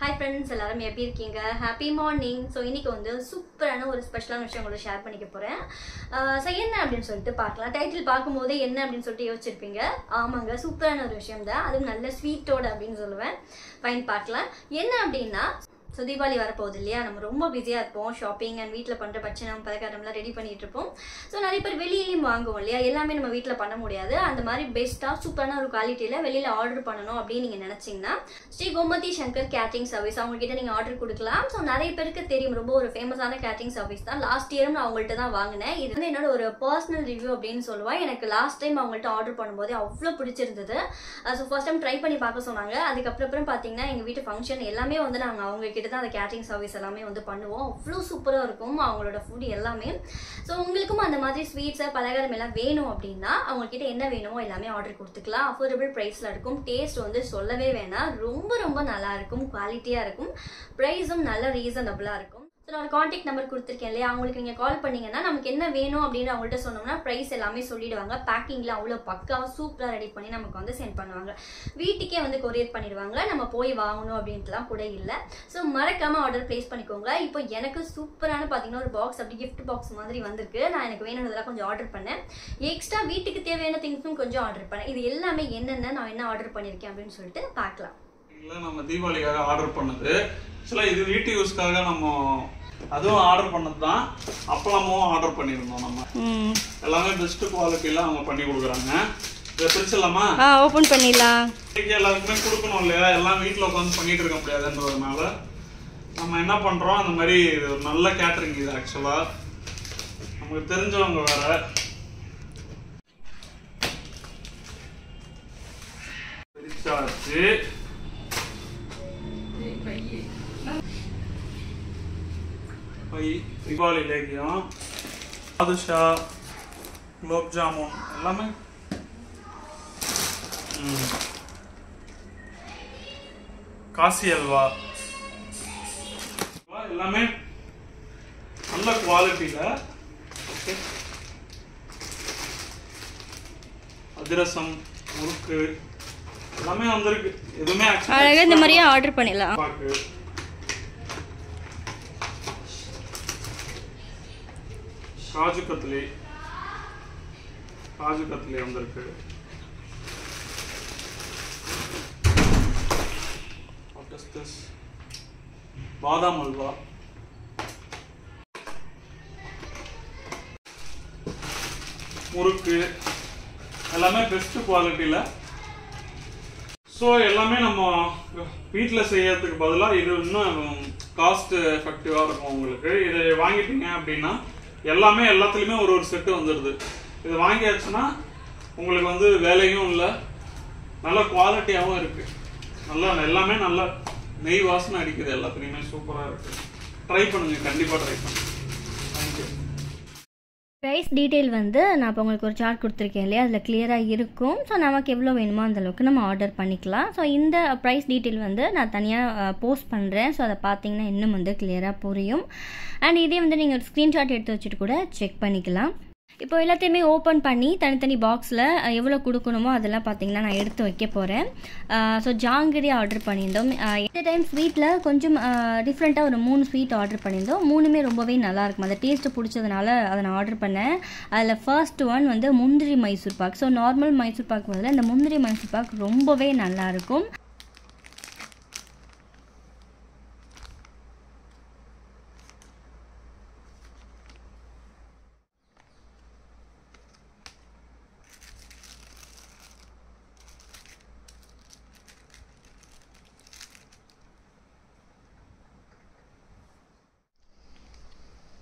Hi friends, எல்லாரும் எப்படி இருக்கீங்க? Happy morning. So இன்னைக்கு வந்து சூப்பரான ஒரு ஸ்பெஷலான விஷயம் உங்களுக்கு ஷேர் பண்ணிக்க போறேன். சோ என்ன அப்படினு சொல்லிட்டு பார்க்கலாம். டைட்டில் பாக்கும்போது என்ன அப்படினு சொல்லிட்டு யோசிச்சிருப்பீங்க. ஆமாங்க, சூப்பரான ஒரு விஷயம் தான். அது நல்ல ஸ்வீட்டோட அப்படினு சொல்லுவேன். ஃபைன் பார்க்கலாம். என்ன அப்படினா So Diwali வரப்போகுது இல்லையா, நம்ம ரொம்ப பிஸியா இருப்போம். ஷாப்பிங் அண்ட் வீட்ல பண்ற பட்சணம் பலகாரம்லாம் ரெடி பண்ணிட்டு இருப்போம். ஸோ நிறைய பேர் வெளியிலயும் வாங்குவோம் இல்லையா, எல்லாமே நம்ம வீட்டில் பண்ண முடியாது. அந்த மாதிரி பெஸ்ட்டாக சூப்பரான ஒரு குவாலிட்டியில் வெளியில் ஆர்டர் பண்ணணும் அப்படின்னு நீங்கள் நினச்சிங்கன்னா ஸ்ரீ கோமதி சங்கர் கேட்டரிங் சர்வீஸ் அவங்ககிட்ட நீங்கள் ஆர்டர் கொடுக்கலாம். ஸோ நிறைய பேருக்கு தெரியும், ரொம்ப ஒரு ஃபேமஸான கேட்டரிங் சர்வீஸ் தான். லாஸ்ட் இயரும் நான் அவங்கள்ட்ட தான் வாங்கினேன். இது வந்து என்னோட ஒரு பர்சனல் ரிவ்யூ அப்படின்னு சொல்லுவேன். எனக்கு லாஸ்ட் டைம் அவங்கள்ட்ட ஆர்டர் பண்ணும்போது அவ்வளோ பிடிச்சிருந்தது. ஸோ ஃபர்ஸ்ட் டைம் ட்ரை பண்ணி பார்க்க சொன்னாங்க. அதுக்கப்புறம் பார்த்தீங்கன்னா எங்கள் வீட்டு ஃபங்க்ஷன் எல்லாமே வந்து நாங்கள் அவங்க கிட்ட தான் அந்த கேட்டரிங் சர்வீஸ் எல்லாமே வந்து பண்ணுவோம். அவ்வளோ சூப்பராக இருக்கும் அவங்களோட ஃபுட் எல்லாமே. ஸோ உங்களுக்கும் அந்த மாதிரி ஸ்வீட்ஸை பலகாரம் எல்லாம் வேணும் அப்படின்னா அவங்கக்கிட்ட என்ன வேணுமோ எல்லாமே ஆர்டர் கொடுத்துக்கலாம். அஃபோர்டபுள் ப்ரைஸில் இருக்கும். டேஸ்ட் வந்து சொல்லவே வேணாம், ரொம்ப ரொம்ப நல்லா இருக்கும், குவாலிட்டியாக இருக்கும். ப்ரைஸும் நல்ல ரீசனபிளாக இருக்கும். ஸோ நான் ஒரு கான்டாக்ட் நம்பர் கொடுத்துருக்கேன் இல்லையா, அவங்களுக்கு நீங்கள் கால் பண்ணிங்கன்னா நமக்கு என்ன வேணும் அப்படின்னு அவங்கள்ட்ட சொன்னோம்னா ப்ரைஸ் எல்லாமே சொல்லிடுவாங்க. பேக்கிங்கில் அவ்வளோ பக்காவாக சூப்பராக ரெடி பண்ணி நமக்கு வந்து சென்ட் பண்ணுவாங்க. வீட்டுக்கே வந்து கொரியர் பண்ணிடுவாங்க. நம்ம போய் வாங்கணும் அப்படின்ட்டுலாம் கூட இல்லை. ஸோ மறக்காமல் ஆர்டர் ப்ளேஸ் பண்ணிக்கோங்க. இப்போ எனக்கு சூப்பரான பார்த்தீங்கன்னா ஒரு பாக்ஸ் அப்படி கிஃப்ட் பாக்ஸ் மாதிரி வந்திருக்கு. நான் எனக்கு வேணுன்றதெல்லாம் கொஞ்சம் ஆர்டர் பண்ணேன். எக்ஸ்ட்ரா வீட்டுக்கு தேவையான திங்ஸும் கொஞ்சம் ஆர்டர் பண்ணேன். இது எல்லாமே என்னென்ன நான் என்ன ஆர்டர் பண்ணியிருக்கேன் அப்படின்னு சொல்லிட்டு பார்க்கலாம். நம்ம தீபாவளிக்காக ஆர்டர் பண்ணது ஆக்சுவலாக இது வீட்டு யூஸ்க்காக நம்ம அதுவும் ஆர்டர் பண்ணது தான். அப்பளமும் ஆர்டர் பண்ணியிருந்தோம். நம்ம எல்லாமே பெஸ்ட் குவாலிட்டியில் அவங்க பண்ணி கொடுக்குறாங்க. இதை பிரிச்சிடலாமா? ஓப்பன் பண்ணிடலாம். எல்லாருக்குமே கொடுக்கணும் இல்லையா, எல்லாம் வீட்டில் உட்காந்து பண்ணிட்டு இருக்க முடியாதுன்றதுனால நம்ம என்ன பண்ணுறோம், அந்த மாதிரி ஒரு நல்ல கேட்டரிங் இது. ஆக்சுவலாக நமக்கு தெரிஞ்சவங்க வேற. பிரிச்சாச்சு. தீபாவளி லேகியம், பாதுஷா, குலோப் ஜாமுன் எல்லாமே காசி அல்வா எல்லாமே நல்ல குவாலிட்டியில். ஓகே, அதிரசம், முறுக்கு எல்லாமே வந்திருக்கு. எதுவுமே அழகாக இந்த மாதிரியே ஆர்டர் பண்ணிடலாம். காஜு கத்லி வந்திருக்கு. பாதாம் அல்வா, முறுக்கு எல்லாமே பெஸ்ட் குவாலிட்டியில். ஸோ எல்லாமே நம்ம வீட்டில் செய்யறதுக்கு பதிலாக இது இன்னும் காஸ்ட் எஃபெக்டிவாக இருக்கும் உங்களுக்கு. இதை வாங்கிட்டீங்க அப்படின்னா எல்லாமே எல்லாத்துலேயுமே ஒரு ஒரு செட்டு வந்துடுது. இது வாங்கியாச்சுன்னா உங்களுக்கு வந்து வேலையும் இல்லை, நல்ல குவாலிட்டியாகவும் இருக்குது. நல்லா எல்லாமே நல்லா நெய் வாசனை அடிக்குது. எல்லாத்துலேயுமே சூப்பராக இருக்குது. ட்ரை பண்ணுங்கள், கண்டிப்பாக ட்ரை பண்ணுங்கள். தேங்க்யூ. ப்ரைஸ் டீட்டெயில் வந்து நான் இப்போ உங்களுக்கு ஒரு சார்ட் கொடுத்துருக்கேன் இல்லையா, அதில் கிளியராக இருக்கும். ஸோ நமக்கு எவ்வளோ வேணுமோ அந்தளவுக்கு நம்ம ஆர்டர் பண்ணிக்கலாம். ஸோ இந்த ப்ரைஸ் டீட்டெயில் வந்து நான் தனியாக போஸ்ட் பண்ணுறேன். ஸோ அதை பார்த்தீங்கன்னா இன்னும் வந்து கிளியராக புரியும். அண்ட் இதே வந்து நீங்கள் ஒரு ஸ்க்ரீன்ஷாட் எடுத்து வச்சுட்டு கூட செக் பண்ணிக்கலாம். இப்போ எல்லாத்தையுமே ஓப்பன் பண்ணி தனித்தனி பாக்ஸில் எவ்வளோ கொடுக்கணுமோ அதெல்லாம் பார்த்தீங்கன்னா நான் எடுத்து வைக்க போகிறேன். ஸோ ஜாங்கிரி ஆர்டர் பண்ணியிருந்தோம். இந்த டைம் ஸ்வீட்டில் கொஞ்சம் டிஃப்ரெண்ட்டாக ஒரு 3 ஸ்வீட் ஆர்டர் பண்ணியிருந்தோம். 3மே ரொம்பவே நல்லாயிருக்கும். அந்த டேஸ்ட்டு பிடிச்சதுனால அதை நான் ஆர்டர் பண்ணேன். அதில் ஃபர்ஸ்ட் ஒன் வந்து முந்திரி மைசூர் பாக். ஸோ நார்மல் மைசூர் பாக் பதில் இந்த முந்திரி மைசூர் பாக் ரொம்பவே நல்லாயிருக்கும்.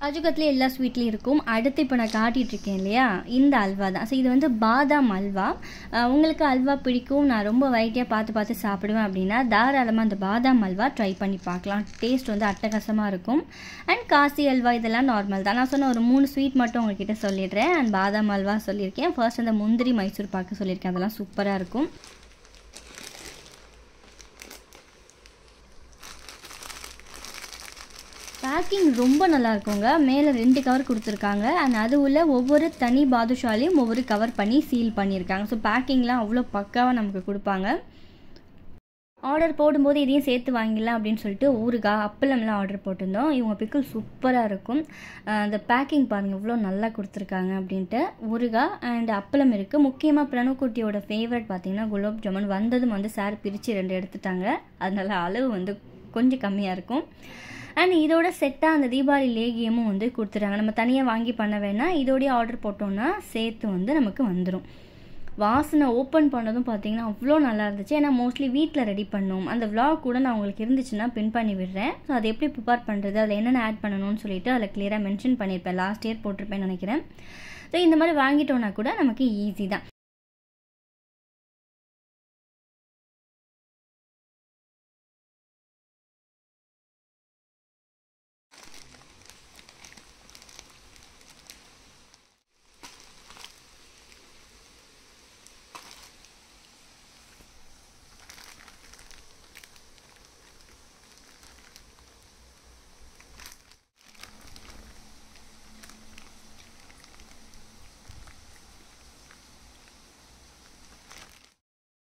காஜுகத்லேயே எல்லா ஸ்வீட்லேயும் இருக்கும். அடுத்து இப்போ நான் காட்டிகிட்ருக்கேன் இல்லையா, இந்த அல்வா தான். ஸோ இது வந்து பாதாம் அல்வா. உங்களுக்கு அல்வா பிடிக்கும், நான் ரொம்ப வெரைட்டியாக பார்த்து சாப்பிடுவேன் அப்படின்னா தாராளமாக அந்த பாதாம் அல்வா ட்ரை பண்ணி பார்க்கலாம். டேஸ்ட் வந்து அட்டகாசமாக இருக்கும். அண்ட் காசி அல்வா இதெல்லாம் நார்மல் தான். நான் சொன்ன ஒரு 3 ஸ்வீட் மட்டும் உங்கள்கிட்ட சொல்லிடுறேன். அண்ட் பாதாம் அல்வா சொல்லியிருக்கேன். ஃபர்ஸ்ட் அந்த முந்திரி மைசூர் பாக்கு சொல்லியிருக்கேன். அதெல்லாம் சூப்பராக இருக்கும். பேக்கிங் ரொம்ப நல்லா இருக்குங்க. மேலே 2 கவர் கொடுத்துருக்காங்க. அண்ட் அது உள்ள ஒவ்வொரு தனி பாதுஷாலையும் ஒவ்வொரு கவர் பண்ணி சீல் பண்ணியிருக்காங்க. ஸோ பேக்கிங்லாம் அவ்வளோ பக்காவாக நமக்கு கொடுப்பாங்க. ஆர்டர் போடும்போது இதையும் சேர்த்து வாங்கிடலாம் அப்படின்னு சொல்லிட்டு ஊறுகாய் அப்பளம்லாம் ஆர்டர் போட்டிருந்தோம். இவங்க பிக்கிள் சூப்பராக இருக்கும். அந்த பேக்கிங் பாருங்கள் இவ்வளோ நல்லா கொடுத்துருக்காங்க அப்படின்ட்டு. ஊறுகாய் அண்ட் அப்பளம் இருக்குது. முக்கியமாக பிரணவக்குட்டியோட ஃபேவரட் பார்த்திங்கன்னா குலாப் ஜாமுன். வந்ததும் வந்து சார் பிரித்து 2 எடுத்துட்டாங்க. அதனால அளவு வந்து கொஞ்சம் கம்மியாக இருக்கும். அண்ட் இதோட செட்டாக அந்த தீபாவளி லேகியமும் வந்து கொடுத்துட்டாங்க. நம்ம தனியாக வாங்கி பண்ண வேணாம், இதோடய ஆர்டர் போட்டோன்னா சேர்த்து வந்து நமக்கு வந்துடும். வாசனை ஓப்பன் பண்ணதும் பார்த்தீங்கன்னா அவ்வளோ நல்லா இருந்துச்சு. ஏன்னா மோஸ்ட்லி வீட்டில் ரெடி பண்ணோம். அந்த விளாக் கூட நான் உங்களுக்கு இருந்துச்சுன்னா பின் பண்ணி விடுறேன். ஸோ அதை எப்படி ப்ரிப்பேர் பண்ணுறது, அதில் என்னென்ன ஆட் பண்ணணும்னு சொல்லிட்டு அதில் கிளியராக மென்ஷன் பண்ணியிருப்பேன். லாஸ்ட் இயர் போட்டிருப்பேன்னு நினைக்கிறேன். ஸோ இந்த மாதிரி வாங்கிட்டோன்னா கூட நமக்கு ஈஸி தான்.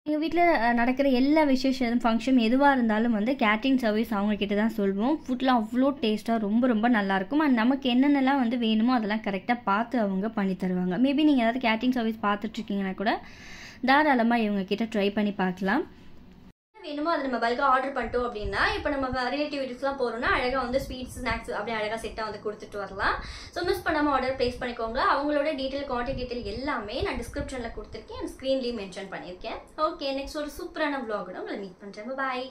எங்கள் வீட்டில் நடக்கிற எல்லா விசேஷம் ஃபங்க்ஷன் எதுவாக இருந்தாலும் வந்து கேட்ரிங் சர்வீஸ் அவங்கக்கிட்ட தான் சொல்வோம். ஃபுட்லாம் அவ்வளோ டேஸ்ட்டாக ரொம்ப நல்லாயிருக்கும். அண்ட் நமக்கு என்னென்னலாம் வந்து வேணுமோ அதெல்லாம் கரெக்டாக பார்த்து அவங்க பண்ணி தருவாங்க. மேபி நீங்கள் ஏதாவது கேட்ரிங் சர்வீஸ் பார்த்துட்ருக்கீங்கன்னா கூட தாராளமாக இவங்கக்கிட்ட ட்ரை பண்ணி பார்க்கலாம். வேணுமோ அதை நம்ம பல்காக ஆர்டர் பண்ணிட்டோம் அப்படின்னா இப்போ நம்ம ரிலேட்டிவ் வீட்டுக்குலாம் போகிறோம்னா அழகாக வந்து ஸ்வீட்ஸ் ஸ்நாக்ஸ் அப்படியே அழகாக செட்டாக வந்து கொடுத்துட்டு வரலாம். ஸோ மிஸ் பண்ணாமல் ஆர்டர் ப்ளேஸ் பண்ணிக்கோங்க. அவங்களோட டீட்டெயில் கான்டாக்ட் டீட்டெயில் எல்லாமே நான் டிஸ்கிரிப்ஷனில் கொடுத்துருக்கேன். ஸ்க்ரீன்லேயும் மென்ஷன் பண்ணியிருக்கேன். ஓகே, நெக்ஸ்ட் ஒரு சூப்பரான vlog உங்களை மீட் பண்ணுறேன். பாய்.